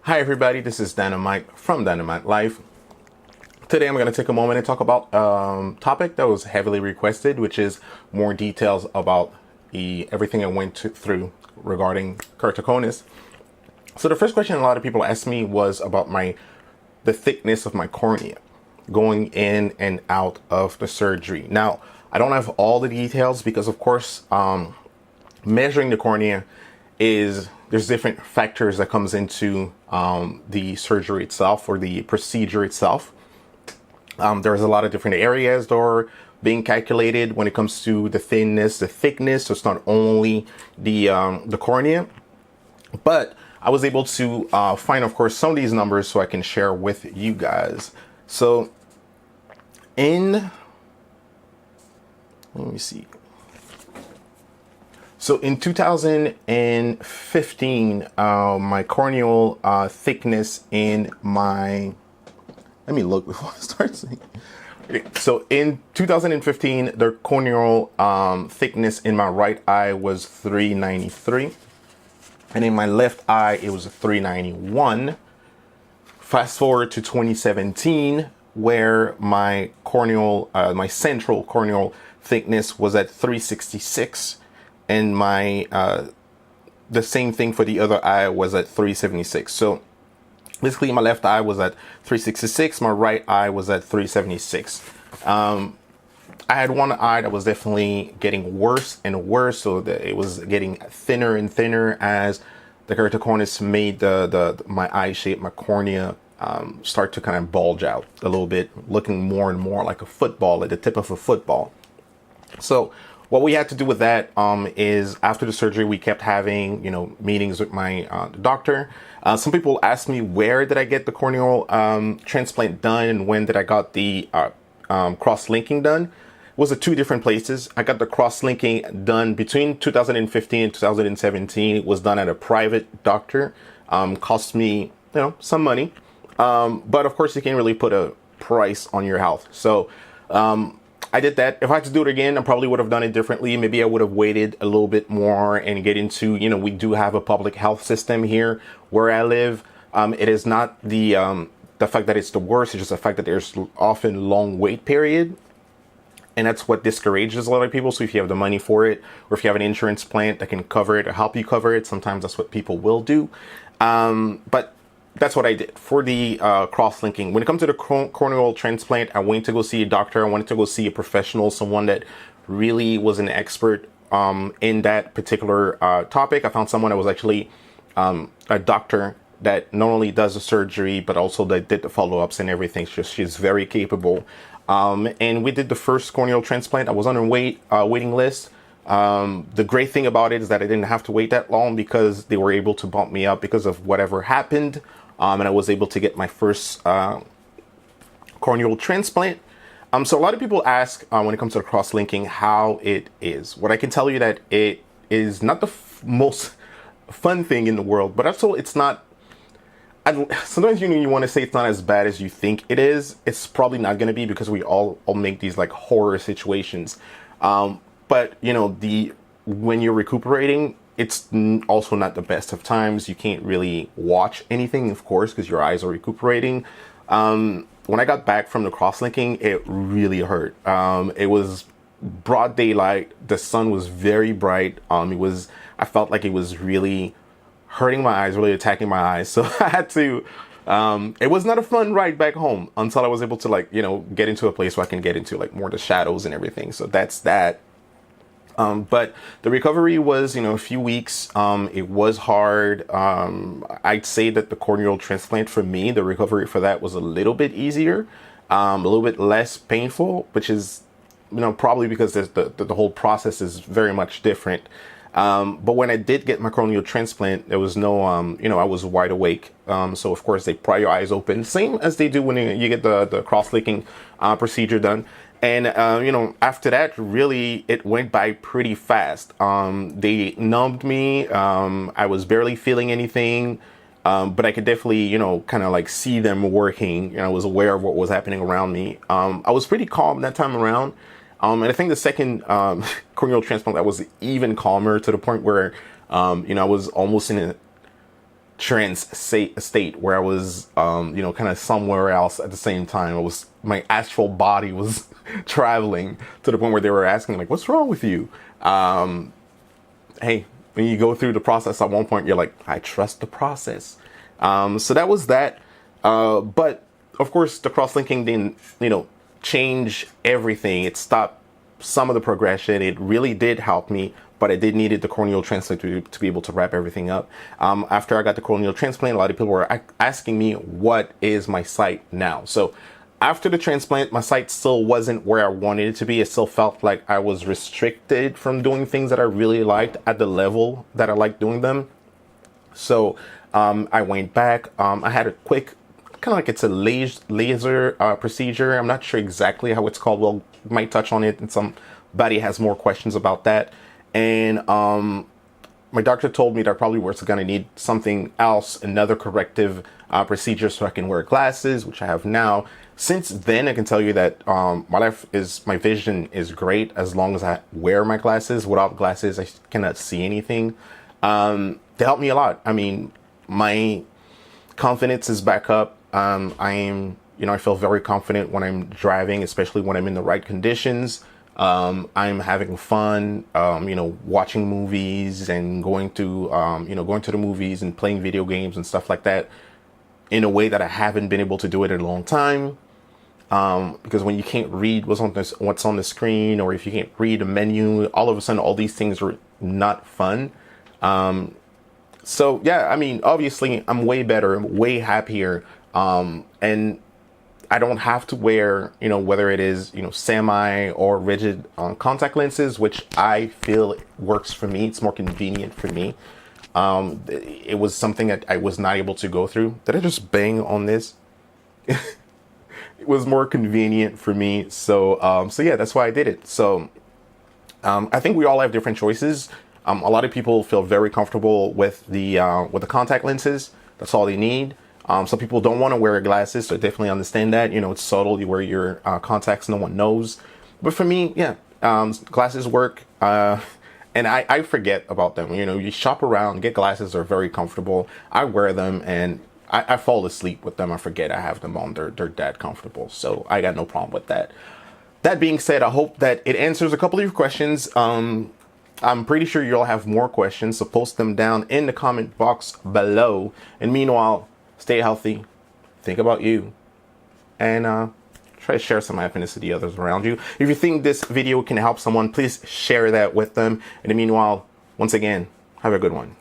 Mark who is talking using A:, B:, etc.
A: Hi everybody, this is Dynamite from Danomitelife. Today I'm going to take a moment and talk about a topic that was heavily requested, which is more details about everything I went through regarding keratoconus. So the first question a lot of people asked me was about the thickness of my cornea going in and out of the surgery. Now, I don't have all the details because of course measuring the cornea there's different factors that comes into the surgery itself or the procedure itself. There's a lot of different areas that are being calculated when it comes to the thickness. So it's not only the cornea, but I was able to find, of course, some of these numbers so I can share with you guys. So let me see. So in 2015, my corneal thickness in my, let me look before I start saying. Okay, so in 2015, the corneal thickness in my right eye was 393. And in my left eye, it was 391. Fast forward to 2017, where my central corneal thickness was at 366. And the same thing for the other eye was at 376. So basically my left eye was at 366, my right eye was at 376. I had one eye that was definitely getting worse and worse, so that it was getting thinner and thinner as the keratoconus made my eye shape, my cornea, start to kind of bulge out a little bit, looking more and more like a football, like the tip of a football. So what we had to do with that is after the surgery, we kept having, meetings with my doctor. Some people asked me, where did I get the corneal transplant done and when did I got the cross-linking done? It was at two different places. I got the cross-linking done between 2015 and 2017. It was done at a private doctor. Cost me, some money. But of course, you can't really put a price on your health. So I did that. If I had to do it again, I probably would have done it differently. Maybe I would have waited a little bit more and get into, we do have a public health system here where I live. It is not the fact that it's the worst. It's just the fact that there's often long wait period. And that's what discourages a lot of people. So if you have the money for it, or if you have an insurance plan that can cover it or help you cover it, sometimes that's what people will do. But that's what I did for the cross-linking. When it comes to the corneal transplant, I went to go see a doctor. I wanted to go see a professional, someone that really was an expert in that particular topic. I found someone that was actually a doctor that not only does the surgery, but also that did the follow-ups and everything. She's very capable. And we did the first corneal transplant. I was on a waiting list. The great thing about it is that I didn't have to wait that long because they were able to bump me up because of whatever happened. And I was able to get my first corneal transplant. So a lot of people ask when it comes to the cross-linking how it is. What I can tell you that it is not the most fun thing in the world, but also it's not. Sometimes you want to say it's not as bad as you think it is. It's probably not going to be because we all make these like horror situations. But when you're recuperating, it's also not the best of times. You can't really watch anything, of course, because your eyes are recuperating. When I got back from the cross-linking, it really hurt. It was broad daylight. The sun was very bright. I felt like it was really hurting my eyes, really attacking my eyes. So I had to, it was not a fun ride back home until I was able to get into a place where I can get into more of the shadows and everything. So that's that. But the recovery was, a few weeks. It was hard. I'd say that the corneal transplant for me, the recovery for that was a little bit easier, a little bit less painful, which is, probably because the whole process is very much different. But when I did get my corneal transplant, there was no, I was wide awake. So of course they pry your eyes open, same as they do when you get the cross-linking procedure done. And, after that, really, it went by pretty fast. They numbed me. I was barely feeling anything. But I could definitely, kind of see them working. I was aware of what was happening around me. I was pretty calm that time around. And I think the second corneal transplant, I was even calmer to the point where, I was almost in state where I was, you know, kind of somewhere else at the same time. It was, my astral body was traveling to the point where they were asking like, what's wrong with you? Hey, when you go through the process, at one point you're like, I trust the process. So that was that. But of course the cross-linking didn't, you know, change everything. It stopped some of the progression. It really did help me, but I did needed the corneal transplant to be able to wrap everything up. After I got the corneal transplant, a lot of people were asking me, what is my sight now? So after the transplant, my sight still wasn't where I wanted it to be. It still felt like I was restricted from doing things that I really liked at the level that I liked doing them. So I went back. I had a quick, kind of like it's a laser procedure. I'm not sure exactly how it's called. We'll might touch on it, and somebody has more questions about that. And my doctor told me that I probably was going to need something else, another corrective procedure, so I can wear glasses, which I have now. Since then, I can tell you that my vision is great as long as I wear my glasses. Without glasses, I cannot see anything. They help me a lot. I mean, my confidence is back up. I feel very confident when I'm driving, especially when I'm in the right conditions. I'm having fun, watching movies and going to the movies and playing video games and stuff like that in a way that I haven't been able to do it in a long time. Because when you can't read what's on the screen, or if you can't read a menu, all of a sudden, all these things are not fun. So yeah, I mean, obviously I'm way better, I'm way happier. And I don't have to wear, whether it is, semi or rigid contact lenses, which I feel works for me. It's more convenient for me. It was something that I was not able to go through. Did I just bang on this? It was more convenient for me. So yeah, that's why I did it. So I think we all have different choices. A lot of people feel very comfortable with the contact lenses. That's all they need. Some people don't want to wear glasses, so I definitely understand that. It's subtle. You wear your contacts, no one knows. But for me, yeah, glasses work. And I forget about them. You shop around, get glasses, they're very comfortable. I wear them and I fall asleep with them. I forget I have them on. They're that comfortable. So I got no problem with that. That being said, I hope that it answers a couple of your questions. I'm pretty sure you'll have more questions, so post them down in the comment box below. And meanwhile, stay healthy, think about you, and try to share some happiness to the others around you. If you think this video can help someone, please share that with them. And meanwhile, once again, have a good one.